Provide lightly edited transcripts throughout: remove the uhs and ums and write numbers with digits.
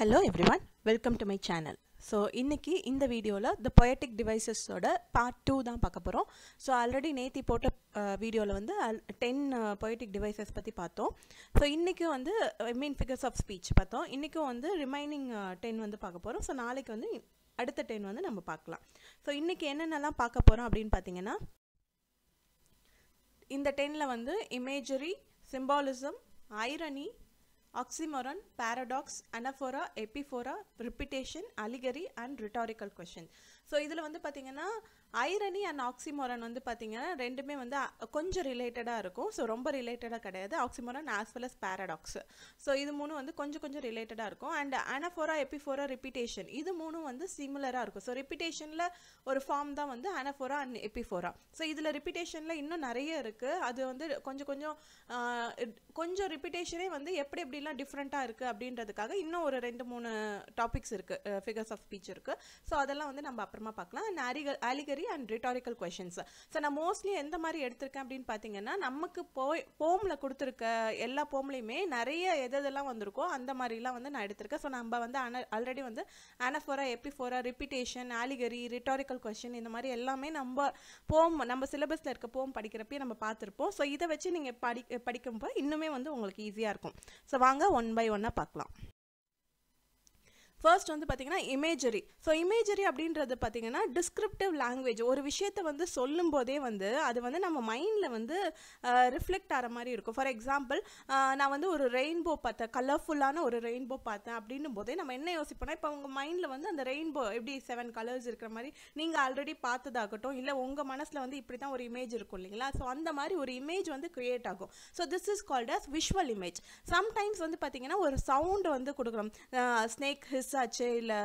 Hello everyone, welcome to my channel. So இன்னைக்கு இந்த வீடியோல the poetic devices ஓட part 2 தான் பார்க்க போறோம். So already நேத்தி போட்ட வீடியோல வந்து 10 poetic devices பத்தி பார்த்தோம். So இன்னைக்கு வந்து main figures of speech பார்த்தோம். இன்னைக்கு வந்து remaining 10 வந்து பார்க்க போறோம். So நாளைக்கு வந்து அடுத்த 10 வந்து நம்ம பார்க்கலாம். So இன்னைக்கு என்னென்னலாம் பார்க்க போறோம் அப்படினு பாத்தீங்கன்னா இந்த 10ல வந்து imagery, symbolism, irony, oxymoron, paradox, anaphora, epiphora, repetition, allegory and rhetorical question. So இதுல வந்து பாத்தீங்கன்னா irony and oxymoron வந்து பாத்தீங்கன்னா ரெண்டுமே வந்து கொஞ்சம் ரிலேட்டடா இருக்கும். So ரொம்ப ரிலேட்டடா கிடையாது. oxymoron as well as paradox. So இது மூணு வந்து கொஞ்சம் ரிலேட்டடா இருக்கும். And anaphora, epiphora, repetition இது மூணும் வந்து சிமிலரா இருக்கும். So repetitionல ஒரு ஃபார்ம் தான் வந்து anaphora and epiphora. So இதுல repetitionல இன்னும் நிறைய இருக்கு. அது வந்து கொஞ்சம் repetitionே வந்து எப்படிலாம் டிஃபரண்டா இருக்கு அப்படின்றதுக்காக இன்னும் ஒரு 2-3 டாபிக்ஸ் இருக்கு, figures of speech இருக்கு. So அதெல்லாம் வந்து நம்ம அப்புறமா பார்க்கலாம். And allegory and rhetorical questions. So நான் மோஸ்ட்லி எந்த மாதிரி எடுத்திருக்கேன் அப்படின்னு பாத்தீங்கன்னா நமக்கு போம்ல கொடுத்திருக்க எல்லா போம்லயுமே நிறைய எதெல்லாம் வந்திருக்கோ அந்த மாதிரிலாம் வந்து நான் எடுத்திருக்கேன். ஸோ நம்ம வந்து ஆல்ரெடி வந்து anaphora, epiphora, repetition, allegory, rhetorical question இந்த மாதிரி எல்லாமே நம்ம சிலபஸ்ல இருக்க போம் படிக்கிறப்பே நம்ம பார்த்திருப்போம். ஸோ இதை வச்சு நீங்க படிக்கும்போது இன்னுமே வந்து உங்களுக்கு ஈஸியா இருக்கும். ஸோ வாங்க ஒன் பை ஒன்னா பார்க்கலாம். ஃபர்ஸ்ட் வந்து பார்த்தீங்கன்னா இமேஜரி. ஸோ இமேஜரி அப்படின்றது பார்த்தீங்கன்னா டிஸ்கிரிப்டிவ் லாங்குவேஜ். ஒரு விஷயத்தை வந்து சொல்லும் போதே வந்து அது வந்து நம்ம மைண்டில் வந்து ரிஃப்ளெக்ட் ஆகிற மாதிரி இருக்கும். ஃபார் எக்ஸாம்பிள் நான் வந்து ஒரு ரெயின்போ பார்த்தேன், கலர்ஃபுல்லான ஒரு ரெயின்போ பார்த்தேன் அப்படின்னும் போதே நம்ம என்ன யோசிப்போம்னா, இப்போ உங்கள் மைண்டில் வந்து அந்த ரெயின்போ எப்படி 7 கலர்ஸ் இருக்கிற மாதிரி நீங்கள் ஆல்ரெடி பார்த்ததாகட்டும், இல்லை உங்கள் மனசில் வந்து இப்படி தான் ஒரு இமேஜ் இருக்கும் இல்லைங்களா? ஸோ அந்த மாதிரி ஒரு இமேஜ் வந்து கிரியேட் ஆகும். So this is called as visual image. Sometimes வந்து பார்த்தீங்கன்னா ஒரு சவுண்டு வந்து கொடுக்குறோம், ஸ்னேக் ஹிஸ் ஆச்சு, இல்லை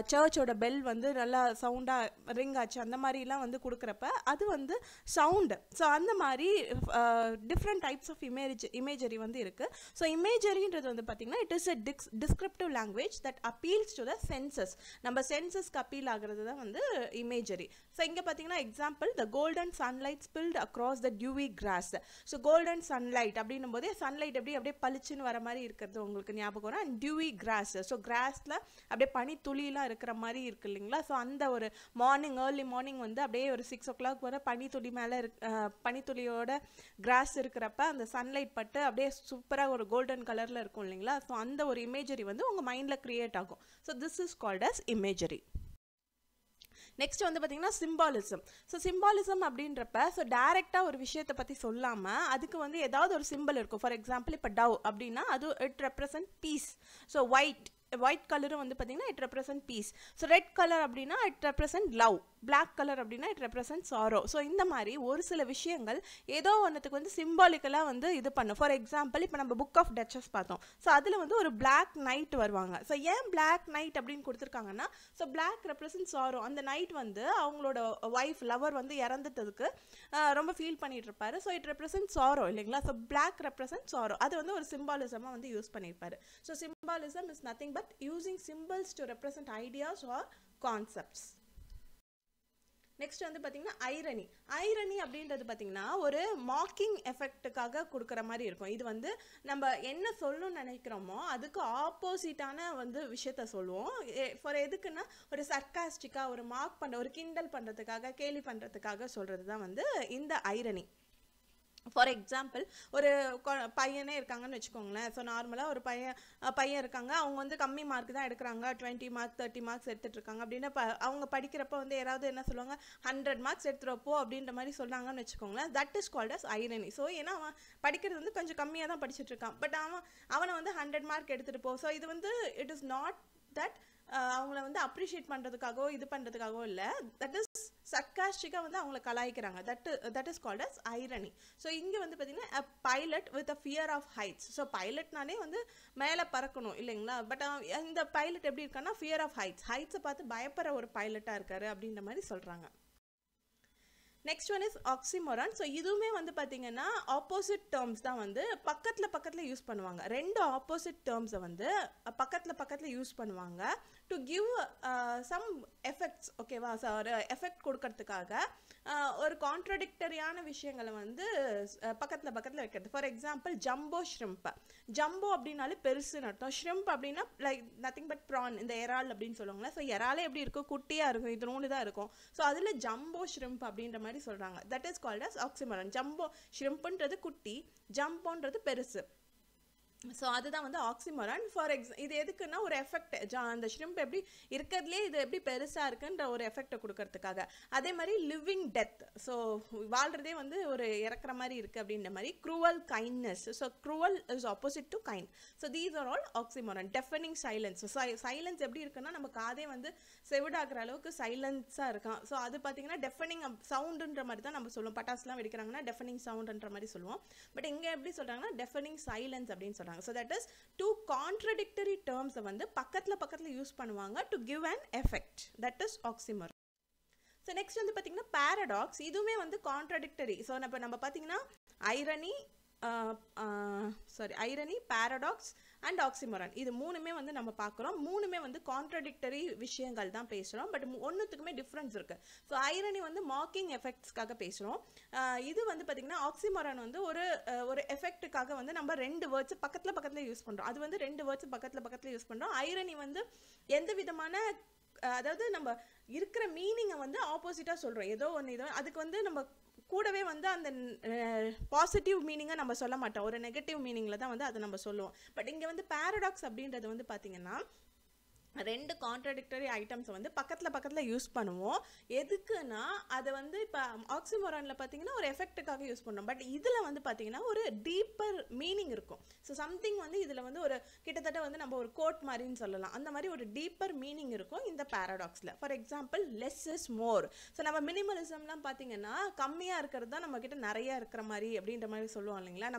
சர்ச்சோட பெல் வந்து நல்லா சவுண்டாக ரிங் ஆச்சு, அந்த மாதிரிலாம் வந்து கொடுக்குறப்ப அது வந்து சவுண்டு. ஸோ அந்த மாதிரி டிஃப்ரெண்ட் டைப்ஸ் ஆஃப் இமேஜரி வந்து இருக்குது. ஸோ இமேஜரின்றது வந்து பார்த்தீங்கன்னா it is a descriptive language that appeals to the census. நம்ம சென்சஸ்க்கு அப்பீல் ஆகிறது தான் வந்து இமேஜரி. ஸோ இங்கே பார்த்தீங்கன்னா example, the golden sunlight ஸ்பில்ட் across the TUV cross. So golden sunlight அப்படின்னும் போதே சன்லைட் அப்படியே பளிச்சுன்னு வர மாதிரி இருக்கிறது உங்களுக்கு ஞாபகம் வரும். அண்ட் டியூவி கிராஸ், ஸோ கிராஸில் அப்படியே பனி துளியெல்லாம் இருக்கிற மாதிரி இருக்கு இல்லைங்களா? ஸோ அந்த ஒரு ஏர்லி மார்னிங் வந்து அப்படியே ஒரு 6 o'clock வரை பனித்துளி மேலே பனித்துளியோட கிராஸ் இருக்கிறப்ப அந்த சன்லைட் பட்டு அப்படியே சூப்பராக ஒரு கோல்டன் கலரில் இருக்கும் இல்லைங்களா? ஸோ அந்த ஒரு இமேஜரி வந்து உங்கள் மைண்டில் கிரியேட் ஆகும். So this is called as imagery. Next வந்து பார்த்தீங்கன்னா சிம்பாலிசம். ஸோ சிம்பாலிசம் அப்படின்றப்ப ஸோ டைரெக்டாக ஒரு விஷயத்தை பற்றி சொல்லாமல் அதுக்கு வந்து ஏதாவது ஒரு சிம்பிள் இருக்கும். ஃபார் எக்ஸாம்பிள் இப்போ டவ் அப்படின்னா அது it represent peace. So white கலரும் வந்து பார்த்தீங்கன்னா it represent peace. So red colour அப்படின்னா it represent love. Black colour அப்படின்னா இட் ரெப்ரசன்ட் சாரோ. ஸோ இந்த மாதிரி ஒரு சில விஷயங்கள் ஏதோ ஒன்றுத்துக்கு வந்து சிம்பாலிக்கலாக வந்து இது பண்ணும். ஃபார் எக்ஸாம்பிள் இப்போ நம்ம புக் ஆஃப் டச்சஸ் பார்த்தோம். ஸோ அதில் வந்து ஒரு பிளாக் நைட் வருவாங்க. ஸோ ஏன் பிளாக் நைட் அப்படின்னு கொடுத்துருக்காங்கன்னா, ஸோ பிளாக் ரெப்ரசன்ட் சாரோ. அந்த நைட் வந்து அவங்களோட ஒய்ஃப் லவர் வந்து இறந்துட்டதுக்கு ரொம்ப ஃபீல் பண்ணிட்டு இருப்பாரு. ஸோ இட் ரெப்ரசன்ட் சாரோ இல்லைங்களா? So black represent sorrow. அது வந்து ஒரு சிம்பாலிசமாக வந்து யூஸ் பண்ணியிருப்பாரு. So symbolism is nothing but using symbols to represent ideas or concepts. Next வந்து பார்த்தீங்கன்னா ஐரணி அப்படின்றது பார்த்தீங்கன்னா ஒரு மாக்கிங் எஃபெக்ட்டுக்காக கொடுக்குற மாதிரி இருக்கும். இது வந்து நம்ம என்ன சொல்லணும்னு நினைக்கிறோமோ அதுக்கு ஆப்போசிட்டான வந்து விஷயத்த சொல்லுவோம். ஃபார் எதுக்குன்னா ஒரு சர்க்காஸ்டிக்காக ஒரு மார்க் பண்ண, ஒரு கிண்டல் பண்ணுறதுக்காக, கேலி பண்ணுறதுக்காக சொல்கிறது தான் வந்து இந்த ஐரணி. ஃபார் எக்ஸாம்பிள் ஒரு பையனே இருக்காங்கன்னு வச்சுக்கோங்களேன். ஸோ நார்மலாக ஒரு பையன் இருக்காங்க, அவங்க வந்து கம்மி மார்க் தான் எடுக்கிறாங்க, 20 மார்க் 30 மார்க்ஸ் எடுத்துகிட்டு இருக்காங்க அப்படின்னு அவங்க படிக்கிறப்ப வந்து யாராவது என்ன சொல்லுவாங்க, 100 மார்க்ஸ் எடுத்துகிறப்போ அப்படின்ற மாதிரி சொன்னாங்கன்னு வச்சுக்கோங்களேன். That is called as irony. So ஏன்னா அவன் படிக்கிறது வந்து கொஞ்சம் கம்மியாக தான் படிச்சுட்டு இருக்கான், பட் அவனை வந்து 100 மார்க் எடுத்துகிட்டு போ. ஸோ இது வந்து இட் இஸ் நாட் தட் அவங்கள வந்து அப்ரிஷியேட் பண்ணுறதுக்காகவோ இது பண்ணுறதுக்காகவோ இல்லை, தட் இஸ் சர்க்காஸ்டிக்காக வந்து அவங்கள கலாய்க்கிறாங்க. That is called as irony. So இங்கே வந்து பார்த்தீங்கன்னா a pilot with a fear of heights. So பைலட்னாலே வந்து மேலே பறக்கணும் இல்லைங்களா? பட் இந்த பைலட் எப்படி இருக்கான்னா ஃபியர் ஆஃப் ஹைட்ஸை பார்த்து பயப்படுற ஒரு பைலட்டாக இருக்காரு அப்படின்ற மாதிரி சொல்கிறாங்க. Next one is oxymoron. So இதுவுமே வந்து பார்த்தீங்கன்னா ஆப்போசிட் டேர்ம்ஸ் தான் வந்து பக்கத்தில் யூஸ் பண்ணுவாங்க. ரெண்டு ஆப்போசிட் டேர்ம்ஸை வந்து பக்கத்தில் யூஸ் பண்ணுவாங்க டு கிவ் சம் எஃபெக்ட்ஸ். ஓகேவா? ஸோ ஒரு எஃபெக்ட் கொடுக்கறதுக்காக ஒரு கான்ட்ரடிக்டரியான விஷயங்களை வந்து பக்கத்தில் வைக்கிறது. For example jumbo shrimp. Jumbo அப்படின்னாலே பெருசுன்னு அர்த்தம். ஷ்ரிம்ப் அப்படின்னா லைக் நத்திங் பட் ப்ரான், இந்த எறால் அப்படின்னு சொல்லுவாங்களே. ஸோ எறாலே எப்படி இருக்கும்? குட்டியாக இருக்கும், இது நூறு தான் இருக்கும். ஸோ அதில் ஜம்போ ஷ்ரிம்ப் அப்படின்ற மாதிரி சொல்கிறாங்க. That is called as oxymoron. Jumbo ஷ்ரிம்ப்ன்றது குட்டி, ஜம்போன்றது பெருசு. ஸோ அதுதான் வந்து ஆக்சிமோரான். இது எதுக்குன்னா ஒரு எஃபெக்ட், அந்த ஷ்ரிம்ப் எப்படி இருக்கிறதுலே இது எப்படி பெருசாக இருக்குன்ற ஒரு எஃபெக்டை கொடுக்கறதுக்காக. அதே மாதிரி லிவிங் டெத். ஸோ வாழ்கிறதே வந்து ஒரு இறக்குற மாதிரி இருக்குது அப்படின்ற மாதிரி. Cruel kindness. So cruel is opposite to kind. So these are all oxymoron. Deafening silence. Silence எப்படி இருக்குன்னா நம்ம காதே வந்து செவிடாகிற அளவுக்கு சைலன்ஸாக இருக்கான். ஸோ அது பார்த்தீங்கன்னா டெஃபனிங் சவுண்டுன்ற மாதிரி தான் நம்ம சொல்லுவோம். பட்டாசுலாம் வெடிக்கிறாங்கன்னா டெஃபனிங் சவுண்டுன்ற மாதிரி சொல்லுவோம். பட் இங்கே எப்படி சொல்கிறாங்கன்னா டெஃபனிங் சைலன்ஸ் அப்படின்னு சொல்கிறாங்க. So that is two contradictory terms வந்து பக்கத்துல யூஸ் பண்ணுவாங்க to give an effect. That is oxymoron. So next வந்து பாத்தீங்கன்னா paradox. இதுவுமே வந்து contradictory. So நம்ம பாத்தீங்கன்னா irony, paradox and oxymoron. இது மூணுமே வந்து நம்ம பார்க்குறோம். மூணுமே வந்து கான்ட்ரடிக்டரி விஷயங்கள் தான் பேசுகிறோம். பட் ஒன்றுத்துக்குமே டிஃப்ரென்ஸ் இருக்குது. ஸோ ஐரணி வந்து மாக்கிங் எஃபெக்ட்ஸ்க்காக பேசுகிறோம். இது வந்து பார்த்திங்கன்னா ஆக்சிமோரான் வந்து ஒரு எஃபெக்ட்டுக்காக வந்து நம்ம ரெண்டு வேர்ட்ஸ் பக்கத்தில் யூஸ் பண்ணுறோம். அது வந்து ரெண்டு வேர்ட்ஸ் பக்கத்தில் யூஸ் பண்ணுறோம். ஐரணி வந்து எந்த விதமான, அதாவது நம்ம இருக்கிற மீனிங்கை வந்து ஆப்போசிட்டாக சொல்கிறோம். ஏதோ அதுக்கு வந்து நம்ம கூடவே வந்து அந்த பாசிட்டிவ் மீனிங்கை நம்ம சொல்ல மாட்டோம். ஒரு நெகட்டிவ் மீனிங்கில் தான் வந்து அதை நம்ம சொல்லுவோம். பட் இங்கே வந்து பேரடாக்ஸ் அப்படின்றது வந்து பார்த்திங்கன்னா ரெண்டு கான்ட்ரடிக்டரி ஐட்டம்ஸை வந்து பக்கத்தில் யூஸ் பண்ணுவோம். எதுக்குன்னா அதை வந்து இப்போ ஆக்சிமோரானில் பார்த்தீங்கன்னா ஒரு எஃபெக்ட்டுக்காக யூஸ் பண்ணுறோம். பட் இதில் வந்து பார்த்தீங்கன்னா ஒரு டீப்பர் மீனிங் இருக்கும். ஸோ சம்திங் வந்து இதில் வந்து ஒரு கிட்டத்தட்ட வந்து நம்ம ஒரு கோட் மாதிரின்னு சொல்லலாம். அந்த மாதிரி ஒரு டீப்பர் மீனிங் இருக்கும் இந்த பேரடாக்ஸில். For example less is more. So நம்ம மினிமலிசம்லாம் பார்த்தீங்கன்னா கம்மியாக இருக்கிறது தான் நம்மக்கிட்ட நிறையா இருக்கிற மாதிரி அப்படின்ற மாதிரி சொல்லுவோம் இல்லைங்களா.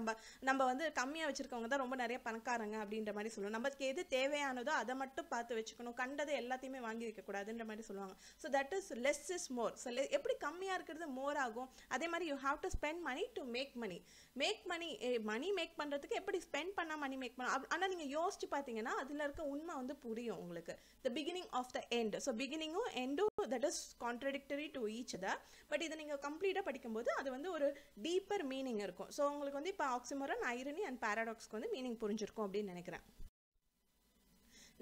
நம்ம வந்து கம்மியாக வச்சுருக்கவங்க தான் ரொம்ப நிறைய பணக்காரங்க அப்படின்ற மாதிரி சொல்லுவோம். நமக்கு எது தேவையானதோ அதை மட்டும் பார்த்து வச்சுக்கணும், கண்டதை எல்லாத்தையுமே வாங்கி வைக்கக்கூடாதுன்ற மாதிரி சொல்லுவாங்க. So that is less is more. So எப்படி கம்மியாக இருக்கிறது மோர் ஆகும், அதே மாதிரி you have to spend money to make money. Money make பண்ணுறதுக்கு எப்படி ஸ்பெண்ட் பண்ணால் மணி மேக் பண்ண. ஆனால் நீங்கள் யோசிச்சு பார்த்தீங்கன்னா அதில் இருக்க உண்மை வந்து புரியும் உங்களுக்கு. The beginning of the end. So பிகினிங்கும் எண்டும் that is contradictory to each other. But இதை நீங்கள் கம்ப்ளீட்டாக படிக்கும்போது அது வந்து ஒரு டீப்பர் மீனிங் இருக்கும். ஸோ உங்களுக்கு வந்து இப்போ ஆக்சிமோரான், ஐரணி அண்ட் பேரடாக்ஸ்க்கு வந்து மீனிங் புரிஞ்சிருக்கும் அப்படின்னு நினைக்கிறேன்.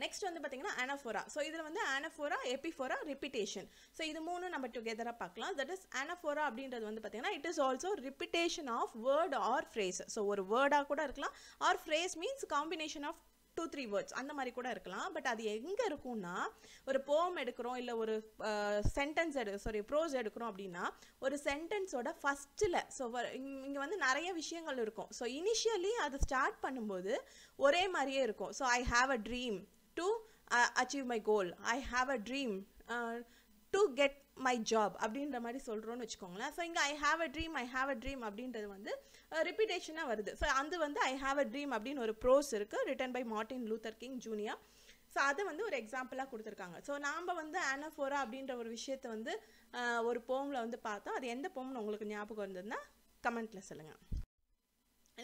நெக்ஸ்ட் வந்து பார்த்தீங்கன்னா அனஃபோரா. ஸோ இதில் வந்து அனஃபோரா, எபிஃபோரா, ரிப்பிட்டேஷன். ஸோ இது மூணு நம்ம டுகெதராக பார்க்கலாம். தட் இஸ் அனஃபோரா அப்படின்றது வந்து பார்த்தீங்கன்னா it is also repetition of word or phrase. So ஒரு வேர்டாக கூட இருக்கலாம், or phrase means combination of 2-3 words அந்த மாதிரி கூட இருக்கலாம். பட் அது எங்கே இருக்கும்னா ஒரு போம் எடுக்கிறோம், இல்லை ஒரு ப்ரோஸ் எடுக்கிறோம் அப்படின்னா ஒரு சென்டென்ஸோட ஃபஸ்ட்டில். ஸோ இங்கே வந்து நிறைய விஷயங்கள் இருக்கும். ஸோ இனிஷியலி அது ஸ்டார்ட் பண்ணும்போது ஒரே மாதிரியே இருக்கும். So I have a dream to achieve my goal. I have a dream to get my job அப்படின்ற மாதிரி சொல்கிறோன்னு வச்சுக்கோங்களேன். ஸோ இங்கே I have a dream அப்படின்றது வந்து ரிப்பீட்டேஷனாக வருது. ஸோ அது வந்து I have a dream அப்படின்னு ஒரு ப்ரோஸ் இருக்குது, written by Martin Luther King Junior. So அதை வந்து ஒரு எக்ஸாம்பிளாக கொடுத்துருக்காங்க. ஸோ நாம் வந்து அனஃபோரா அப்படின்ற ஒரு விஷயத்தை வந்து ஒரு போமில் வந்து பார்த்தோம். அது எந்த போம்னு உங்களுக்கு ஞாபகம் இருந்ததுன்னா கமெண்ட்டில் சொல்லுங்கள்.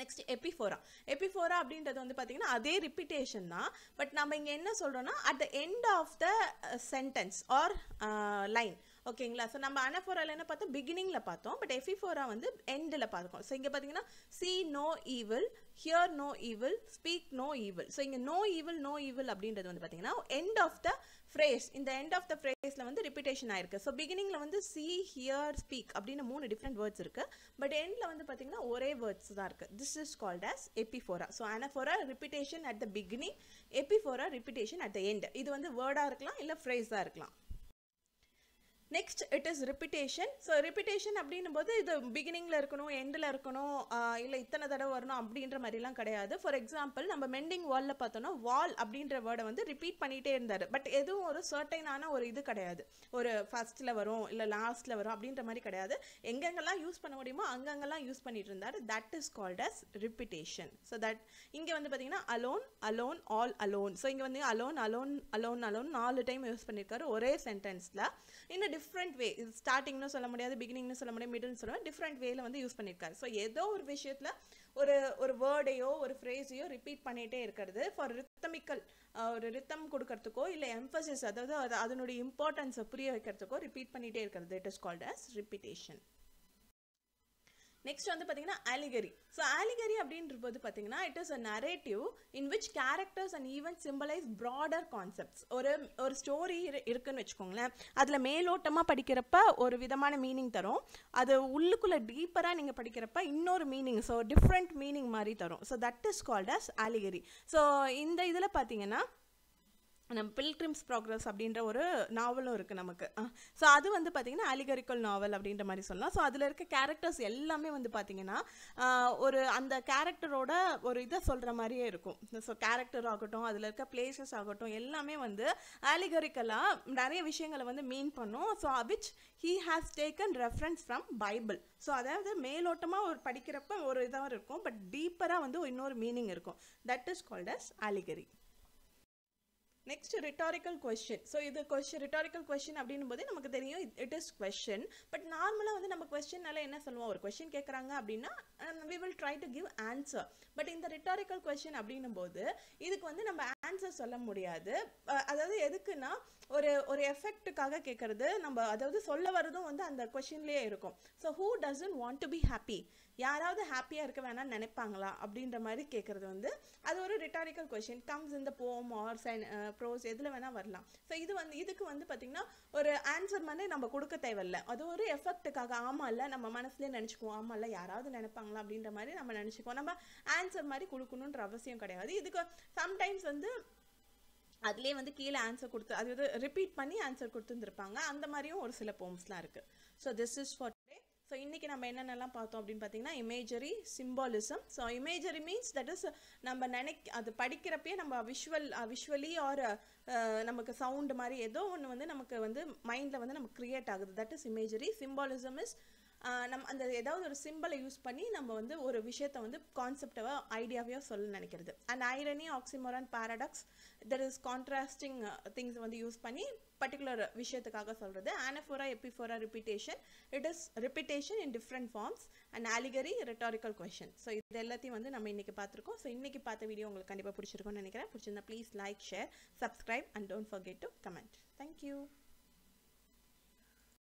நெக்ஸ்ட் எபிஃபோரா அப்படின்றது வந்து பார்த்தீங்கன்னா அதே ரிப்பீட்டேஷன் தான். பட் நம்ம இங்கே என்ன சொல்கிறோன்னா at the end of the sentence or line. ஓகேங்களா. ஸோ நம்ம அனஃபோராவில் என்ன பார்த்தோம், பிகினிங்கில் பார்த்தோம். பட் எபிஃபோரா வந்து எண்டில் பார்த்துக்கோம். ஸோ இங்கே பார்த்தீங்கன்னா see no evil, hear no evil, speak no evil. So இங்கே no evil அப்படின்றது வந்து பார்த்தீங்கன்னா எண்ட் ஆஃப் த ஃப்ரேஸ். இந்த எண்ட் ஆஃப் த ஃப்ரேஸில் வந்து ரிப்பீட்டேஷன் ஆயிருக்கு. ஸோ பிகினிங்கில் வந்து see, hear, speak அப்படின்னு 3 டிஃப்ரெண்ட் வேர்ட்ஸ் இருக்குது. பட் எண்டில் வந்து பார்த்தீங்கன்னா ஒரே வேர்ட்ஸ் தான் இருக்குது. This is called as எபிஃபோரா. So anaphora repetition at the beginning, எபிஃபோரா repetition at the end. இது வந்து வேர்டாக இருக்கலாம், இல்லை ஃப்ரேஸாக இருக்கலாம். Next it is repetition. So repetition அப்படின்னும் போது இது பிகினிங்கில் இருக்கணும், எண்டில் இருக்கணும், இல்லை இத்தனை தடவை வரணும் அப்படின்ற மாதிரிலாம் கிடையாது. ஃபார் எக்ஸாம்பிள் நம்ம மெண்டிங் வாலில் பார்த்தோன்னா வால் அப்படின்ற வேர்டை வந்து ரிப்பீட் பண்ணிகிட்டே இருந்தார். பட் எதுவும் ஒரு சர்டைனான ஒரு இது கிடையாது, ஒரு ஃபர்ஸ்ட்டில் வரும் இல்லை லாஸ்ட்டில் வரும் அப்படின்ற மாதிரி கிடையாது. எங்கெங்கெல்லாம் யூஸ் பண்ண முடியுமோ அங்கங்கெல்லாம் யூஸ் பண்ணிட்டு இருந்தார். That is called as repetition. So that இங்கே வந்து பார்த்தீங்கன்னா அலோன் ஆல் அலோன். ஸோ இங்கே வந்து அலோன் 4 டைம் யூஸ் பண்ணியிருக்காரு ஒரே சென்டென்ஸில். இன்னும் டிஃப்ரெண்ட் வே, இது ஸ்டார்டிங்னு சொல்ல முடியாது, பிகினிங்னு சொல்ல முடியாது, மிடில்னு சொல்ல முடியாது, டிஃப்ரெண்ட் வேல வந்து யூஸ் பண்ணியிருக்காரு. ஸோ ஏதோ ஒரு விஷயத்தில் ஒரு வேர்டையோ ஒரு ஃப்ரேஸையோ ரிப்பீட் பண்ணிகிட்டே இருக்கிறது ஃபார் ரித்தமிக்கல், ஒரு ரித்தம் கொடுக்கறதுக்கோ இல்லை எம்பசிஸ், அதாவது அதனுடைய இம்பார்ட்டன்ஸை புரிய வைக்கிறதுக்கோ ரிப்பீட் பண்ணிகிட்டே இருக்கிறது. It is called as repetition. Next வந்து பார்த்தீங்கன்னா alleggory. ஸோ alleggory அப்படின்றது பார்த்தீங்கன்னா it is a narrative in which characters and event symbolise broader concepts. ஒரு ஸ்டோரி இருக்குன்னு வச்சுக்கோங்களேன், அதில் மேலோட்டமாக படிக்கிறப்ப ஒரு விதமான மீனிங் தரும், அது உள்ளுக்குள்ளே டீப்பராக நீங்கள் படிக்கிறப்ப இன்னொரு மீனிங், ஸோ டிஃப்ரெண்ட் மீனிங் மாதிரி தரும். So that is called as alleggory. So இந்த இதில் பார்த்தீங்கன்னா நம்ம பில்கிரிம்ஸ் ப்ராக்ரஸ் அப்படின்ற ஒரு நாவலும் இருக்குது நமக்கு. ஸோ அது வந்து பார்த்திங்கன்னா அலிகரிக்கல் நாவல் அப்படின்ற மாதிரி சொல்லலாம். ஸோ அதில் இருக்க கேரக்டர்ஸ் எல்லாமே வந்து பார்த்திங்கன்னா ஒரு அந்த கேரக்டரோட ஒரு இதை சொல்கிற மாதிரியே இருக்கும். ஸோ கேரக்டர் ஆகட்டும், அதில் இருக்க பிளேசஸ் ஆகட்டும், எல்லாமே வந்து அலிகரிக்கலாக நிறைய விஷயங்களை வந்து மீன் பண்ணும். So which he has taken reference from Bible. So அதாவது மேலோட்டமாக ஒரு படிக்கிறப்ப ஒரு இதாக இருக்கும், பட் டீப்பராக வந்து இன்னொரு மீனிங் இருக்கும். That is called as alleggory. Next rhetorical question. So இது ரிட்டாரிக்கல் கொஸ்டின் அப்படின்னும் போதே நமக்கு தெரியும் இட் இஸ் கொஸ்டின். பட் நார்மலாக வந்து நம்ம கொஸ்டின்னால என்ன சொல்லுவோம், ஒரு கொஸ்டின் கேட்குறாங்க அப்படின்னா we will try to give answer. But இந்த ரிட்டாரிக்கல் கொஸ்டின் அப்படின்னும் போது இதுக்கு வந்து நம்ம ஆன்சர் சொல்ல முடியாது. அதாவது எதுக்குன்னா ஒரு எஃபெக்ட்டுக்காக கேட்கறது, நம்ம அதாவது சொல்ல வரதும் வந்து அந்த கொஸ்டின்லேயே இருக்கும். So who doesn't want to be happy, யாராவது ஹாப்பியாக இருக்க வேணாம்னு நினைப்பாங்களா அப்படின்ற மாதிரி கேட்குறது வந்து அது ஒரு ரிட்டாரிக்கல் கொஸ்டின். கம்ஸ் இந்த போம் ஆர் ப்ரோஸ் எதில் வேணால் வரலாம். ஸோ இதுக்கு வந்து பார்த்திங்கன்னா ஒரு ஆன்சர் மாதிரி நம்ம கொடுக்க தேவையில்லை, அது ஒரு எஃபெக்ட்டுக்காக. ஆமாம் இல்லை, நம்ம மனசுலேயே நினச்சிக்குவோம், ஆமாம் இல்லை யாராவது நினைப்பாங்களா அப்படின்ற மாதிரி நம்ம நினச்சிக்குவோம். நம்ம ஆன்சர் மாதிரி கொடுக்கணுன்ற அவசியம் கிடையாது. இதுக்கு சம்டைம்ஸ் வந்து அதுலேயே வந்து கீழே ஆன்சர் கொடுத்து அது வந்து ரிப்பீட் பண்ணி ஆன்சர் கொடுத்துருந்துருப்பாங்க. அந்த மாதிரியும் ஒரு சில போம்ஸ்லாம் இருக்குது. So this is for today. So இன்றைக்கி நம்ம என்னென்னலாம் பார்த்தோம் அப்படின்னு பார்த்தீங்கன்னா imagery, symbolism. So imagery means that is நம்ம அது படிக்கிறப்பே நம்ம விஷுவலி ஆர் நமக்கு சவுண்டு மாதிரி ஏதோ ஒன்று வந்து நமக்கு வந்து மைண்டில் வந்து நமக்கு க்ரியேட் ஆகுது. That is imagery. Symbolism is நம்ம அந்த ஏதாவது ஒரு சிம்பிளை யூஸ் பண்ணி நம்ம வந்து ஒரு விஷயத்தை வந்து கான்செப்டாவோ ஐடியாவையோ சொல்ல நினைக்கிறது. And irony, oxymoron, paradox, that is contrasting things வந்து யூஸ் பண்ணி பர்டிகுலர் விஷயத்துக்காக சொல்கிறது. Anaphora, epiphora, repetition, it is repetition in different forms. And alleggory, rhetorical question. So இது எல்லாத்தையும் வந்து நம்ம இன்றைக்கி பார்த்துருக்கோம். ஸோ இன்றைக்கி பார்த்த வீடியோ உங்களுக்கு கண்டிப்பாக பிடிச்சிருக்கும்னு நினைக்கிறேன். பிடிச்சிருந்தா please like, share, subscribe and don't forget to comment. Thank you.